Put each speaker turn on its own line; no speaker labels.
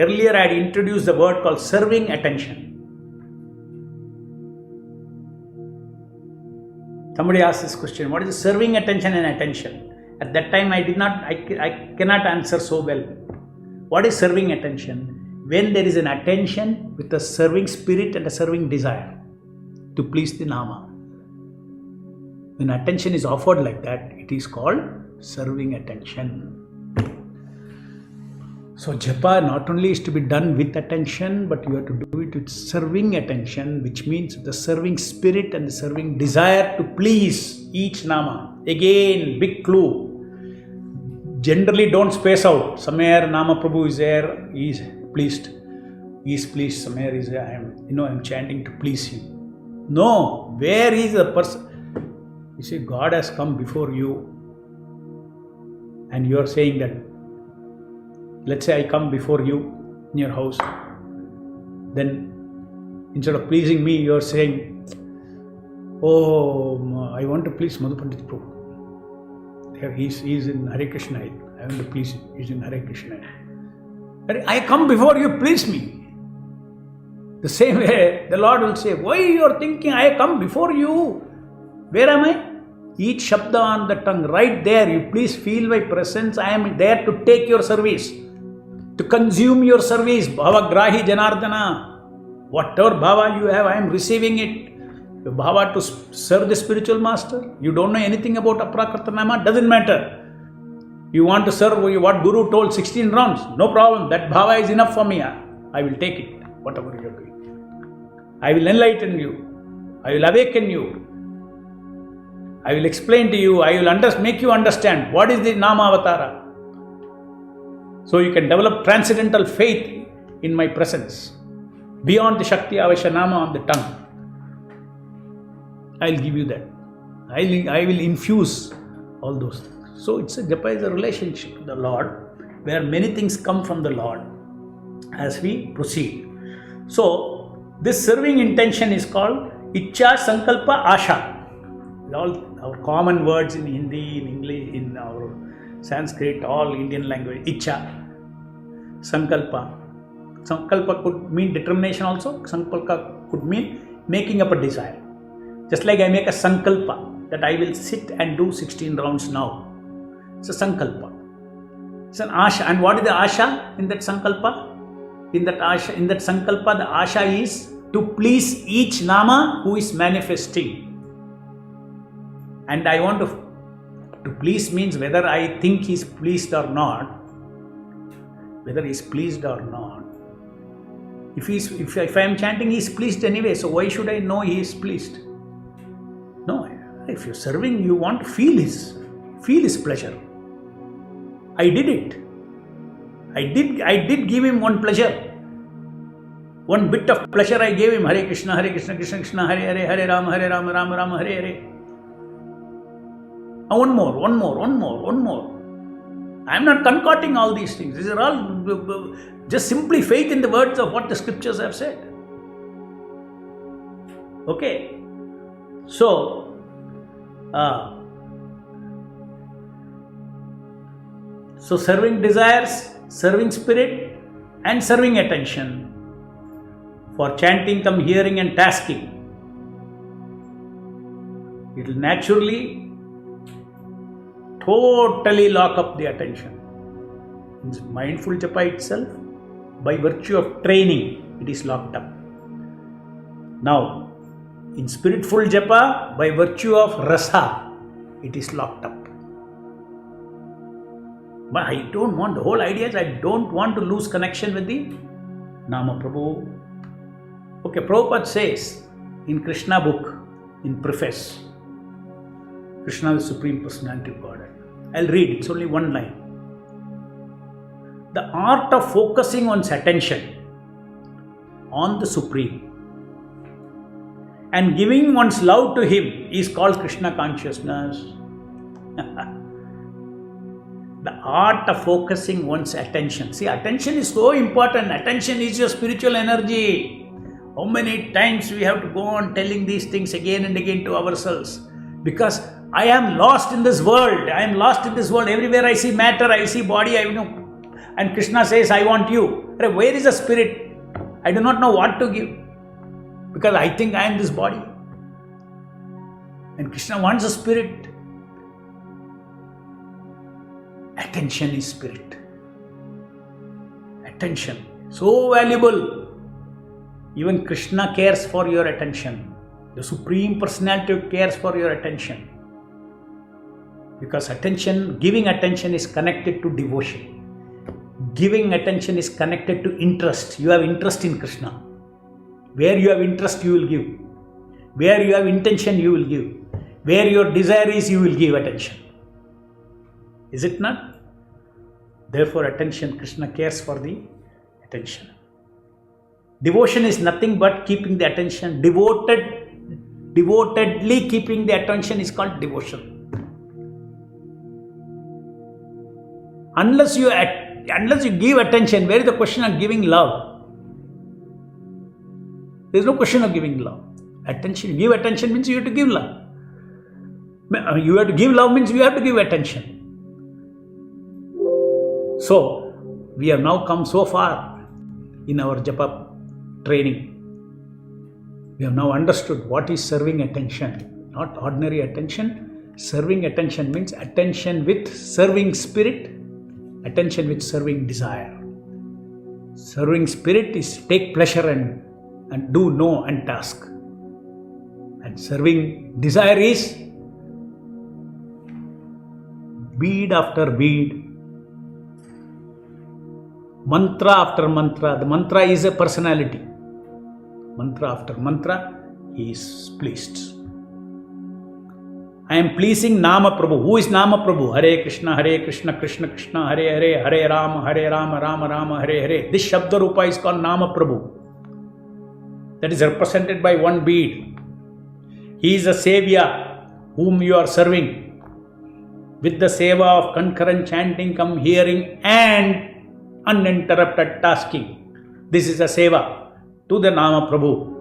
Earlier I had introduced the word called serving attention. Somebody asked this question, what is serving attention and attention? At that time I cannot answer so well. What is serving attention? When there is an attention with a serving spirit and a serving desire to please the Nama. When attention is offered like that, it is called serving attention. So japa not only is to be done with attention, but you have to do it with serving attention, which means the serving spirit and the serving desire to please each Nama. Again, big clue. Generally don't space out. Somewhere Nama Prabhu is there, he is pleased. He is pleased, somewhere is there, I am chanting to please him. No, where is the person? You see, God has come before you and you are saying that, let's say I come before you in your house, then instead of pleasing me, you are saying, oh, I want to please Madhu Pandit Prabhu. He is in Hare Krishna. I want to please him. He is in Hare Krishna. I come before you, please me. The same way, the Lord will say, why you are thinking I come before you? Where am I? Each shabda on the tongue, right there, you please feel my presence. I am there to take your service, to consume your service. Bhava Grahi Janardana. Whatever bhava you have, I am receiving it. Your bhava to serve the spiritual master. You don't know anything about Aprakartanama, doesn't matter. You want to serve what Guru told 16 rounds, no problem. That bhava is enough for me. I will take it, whatever you are doing. I will enlighten you. I will awaken you. I will explain to you. I will make you understand what is the Nama Avatara. So you can develop transcendental faith in my presence. Beyond the Shakti Avasya Nama on the tongue. I will give you that. I will infuse all those things. So japa is a relationship with the Lord, where many things come from the Lord as we proceed. So this serving intention is called Ichcha, Sankalpa, Asha. All our common words in Hindi, in English, in our Sanskrit, all Indian language. Ichcha, Sankalpa. Sankalpa could mean determination also. Sankalpa could mean making up a desire. Just like I make a sankalpa that I will sit and do 16 rounds now. It's a sankalpa. It's an asha. And what is the asha in that sankalpa? In that sankalpa, the asha is to please each Nama who is manifesting. And I want to please means whether I think he is pleased or not. Whether he is pleased or not. If I am chanting, he is pleased anyway. So why should I know he is pleased? No, if you're serving, you want to feel his pleasure. I did it. I did give him one pleasure. One bit of pleasure I gave him. Hare Krishna, Krishna Krishna, Hare Hare, Hare Rama, Rama Rama, Hare Hare. One more. I am not concocting all these things. These are all just simply faith in the words of what the scriptures have said. Okay. So, serving desires, serving spirit, and serving attention for chanting, come hearing, and tasking. It will naturally totally lock up the attention. In mindful japa itself, by virtue of training, it is locked up. Now, in spiritful japa, by virtue of rasa, it is locked up. But I don't want, the whole idea is I don't want to lose connection with the Nama Prabhu. Okay, Prabhupada says in Krishna book, in preface, Krishna is the Supreme Personality of Godhead. I'll read, it's only one line. The art of focusing one's attention on the Supreme and giving one's love to Him is called Krishna consciousness. The art of focusing one's attention. See, attention is so important. Attention is your spiritual energy. How many times we have to go on telling these things again and again to ourselves? Because I am lost in this world. I am lost in this world. Everywhere I see matter, I see body, and Krishna says, I want you. Where is the spirit? I do not know what to give because I think I am this body. And Krishna wants a spirit. Attention is spirit. Attention, so valuable. Even Krishna cares for your attention. The Supreme Personality cares for your attention. Because attention, giving attention is connected to devotion. Giving attention is connected to interest. You have interest in Krishna. Where you have interest, you will give. Where you have intention, you will give. Where your desire is, you will give attention. Is it not? Therefore, attention, Krishna cares for the attention. Devotion is nothing but keeping the attention. Devotedly keeping the attention is called devotion. Unless you give attention, where is the question of giving love? There is no question of giving love. Attention, give attention means you have to give love. You have to give love means you have to give attention. So, we have now come so far in our japa training. We have now understood what is serving attention, not ordinary attention. Serving attention means attention with serving spirit, attention with serving desire. Serving spirit is take pleasure and do know and task. And serving desire is bead after bead, mantra after mantra. The mantra is a personality. Mantra after mantra, he is pleased. I am pleasing Nama Prabhu. Who is Nama Prabhu? Hare Krishna, Krishna Krishna, Hare Hare, Hare Rama, Rama Rama, Hare Hare. This Shabda Rupa is called Nama Prabhu. That is represented by one bead. He is a savior whom you are serving. With the seva of concurrent chanting, come hearing and uninterrupted tasking. This is a seva to the Nama Prabhu.